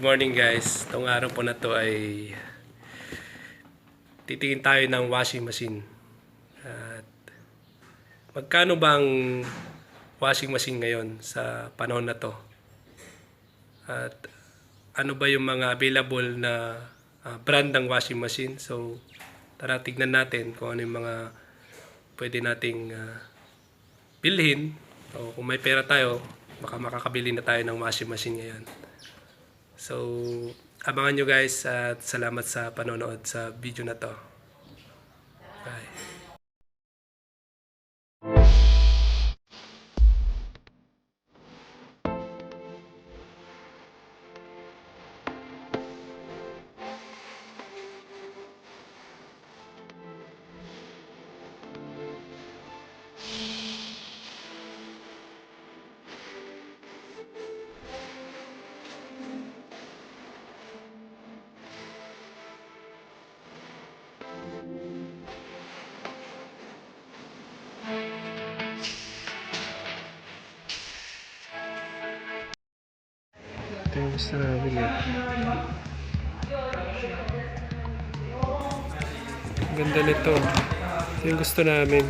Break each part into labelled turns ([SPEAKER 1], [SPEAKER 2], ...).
[SPEAKER 1] Good morning guys. Itong araw po na to ay titingin tayo ng washing machine. At magkano bang washing machine ngayon sa panahon na to? At ano ba yung mga available na brand ng washing machine? So tara tignan natin kung ano yung mga pwede nating bilhin. O kung may pera tayo, baka makakabili na tayo ng washing machine ngayon. So, abangan nyo guys at salamat sa panonood sa video na to. Bye. Ito yung gusto namin eh. Ang ganda nito. Ito yung gusto namin.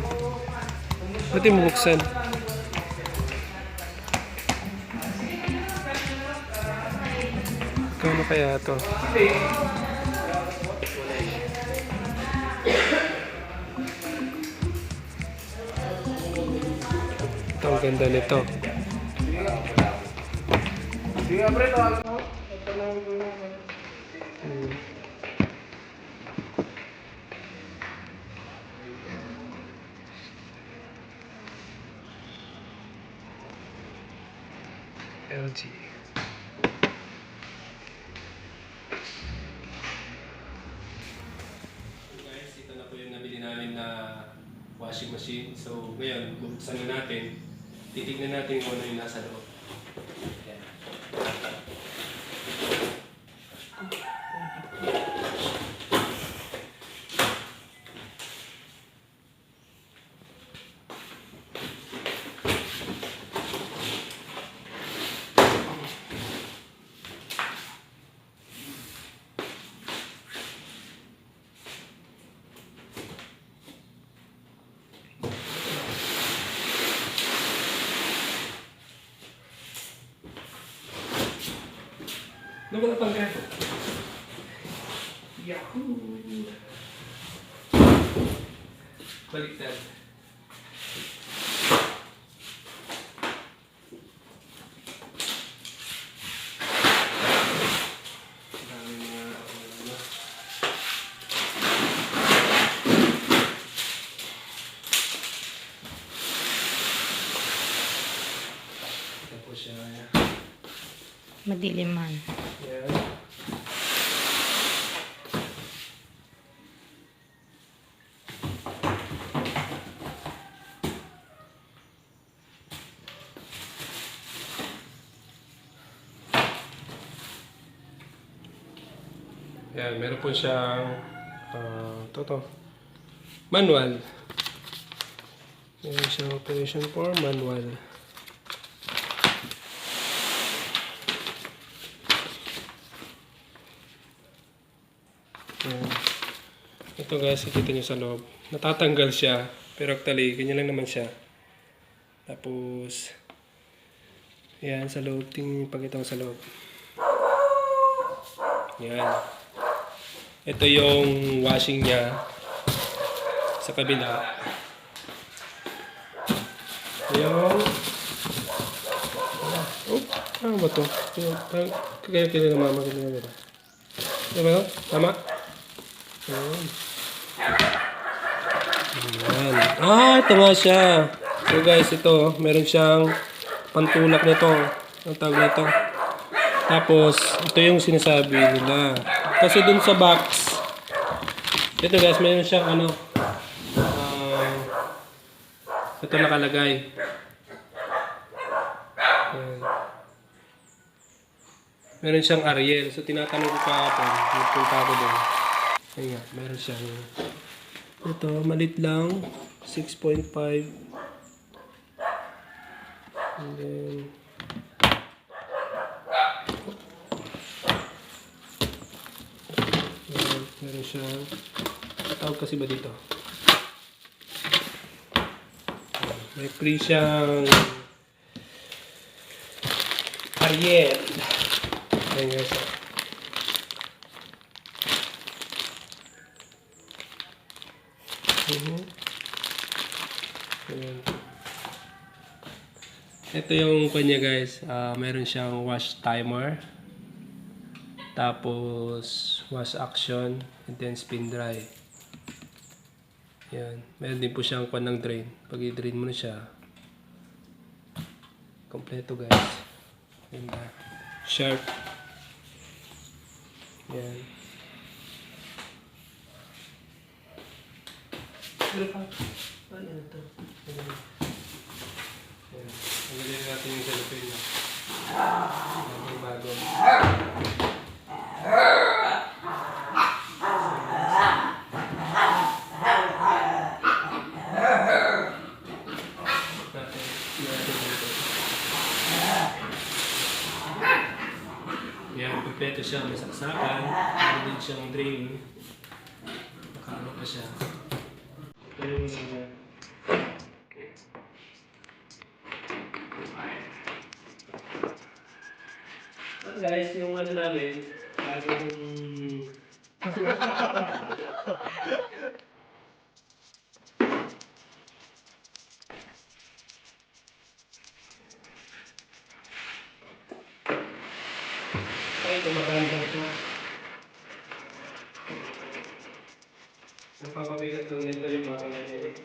[SPEAKER 1] Ba't yung buksan? Kano kaya ito? Ito ang ganda nito. LG. Guys, ito na po yung nabili namin na washing machine. So ngayon, bubuksan na natin. Titignan natin kung ano yung nasa loob. Ayan. Ano ba pang gato? Yahoo! Baliktad. Dami mga ano. Ito po siya.
[SPEAKER 2] Madiliman.
[SPEAKER 1] Yan. Yan, meron po siyang manual. Meron siyang operation for manual. Yan. Ito guys, nakita nyo sa loob. Natatanggal siya, pero actually, ganyan lang naman siya. Tapos, yan, sa loob. Tingnan pakita ko sa loob. Yan. Ito yung washing niya sa kabila. Yung ano ba ito? Kaya na mama nila. Diba? Tama? Ayan. Ito nga siya. So guys, ito, meron siyang pantulak nito. Ang tawag nito. Tapos, ito yung sinasabi nila. Kasi dun sa box, ito guys, meron siyang ano, ito nakalagay. Ayan. Meron siyang Ariel. So, tinatanong ko kahapon. Nagpunta ako doon. Ayun nga, meron siyang ito, malit lang. 6.5. And then Meron siyang, tawag kasi ba dito? May free siyang Ariel. Ayan guys. Ayan. Ito yung kanya guys. Meron siyang wash timer. Tapos wash action. And then spin dry. Ayan. Meron din po siyang kwan ng drain. Pag i-drain mo na siya, kompleto guys. Ganda. Sharp. Ayan. Pero pa, ano ito? Ayan. Pagdali natin yung cellophane na. Ang bago. Yan, kompleto siya. May saksakan. Meron din siyang drain. Nakaano pa siya. Pero yung guys, yung ano namin, bagong ay, kumaganda ito. Napapabigat lang nito yung mga ganyan.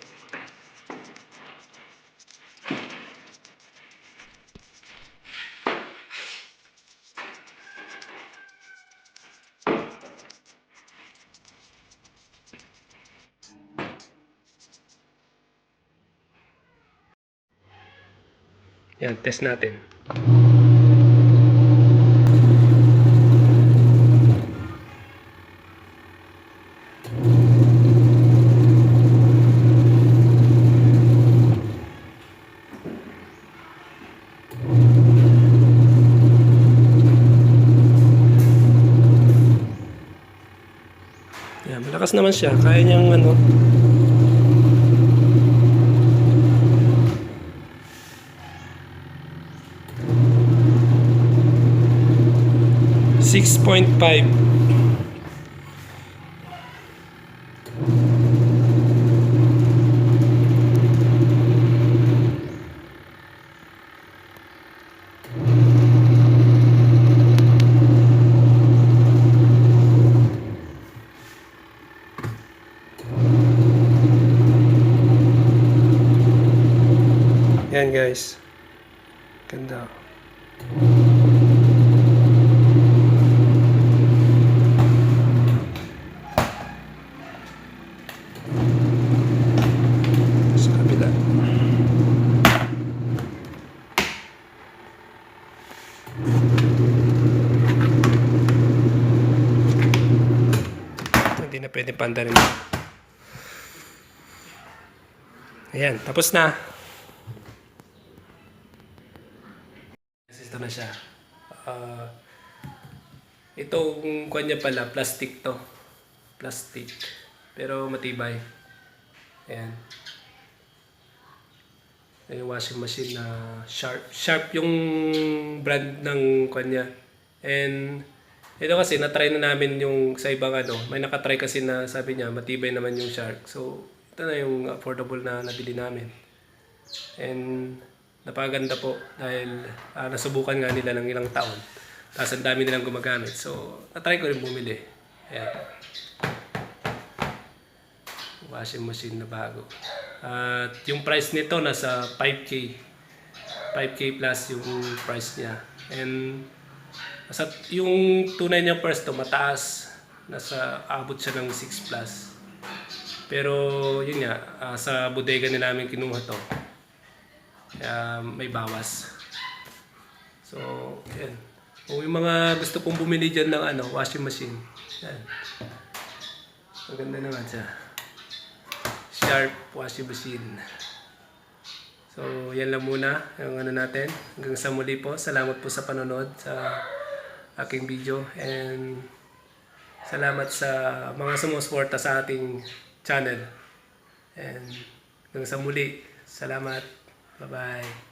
[SPEAKER 1] Yan, test natin. Yan, malakas naman siya. Kaya niyang ano. .5. Yan guys. Ganda. Sa kabila. Hindi na pwede panda rin. Ayan, tapos na. Ito na siya. Itong kanya pala, plastic to. Plastic. Pero matibay. Ayan. Yung washing machine na Sharp. Sharp yung brand ng kanya. And ito kasi na-try na namin yung sa ibang ano. May nakatry kasi na sabi niya matibay naman yung Shark. So ito na yung affordable na nabili namin. And napaganda po dahil nasubukan nga nila ng ilang taon. Tapos ang dami nilang gumagamit. So na-try ko rin bumili. Ayan. Washing machine na bago. At yung price nito nasa 5K. 5K plus yung price niya. And yung tunay niyang price to mataas. Nasa abot siya ng 6 plus. Pero yun nga, sa bodega nila namin kinuha to. May bawas. So, yan. Kung yung mga gusto pong bumili dyan ng ano, washing machine. Yan. Maganda naman siya. Sharp washing machine. So, yan lang muna yung ano natin. Hanggang sa muli po. Salamat po sa panonood sa aking video. And Salamat sa mga sumusuporta sa ating channel. And hanggang sa muli. Salamat. Bye-bye.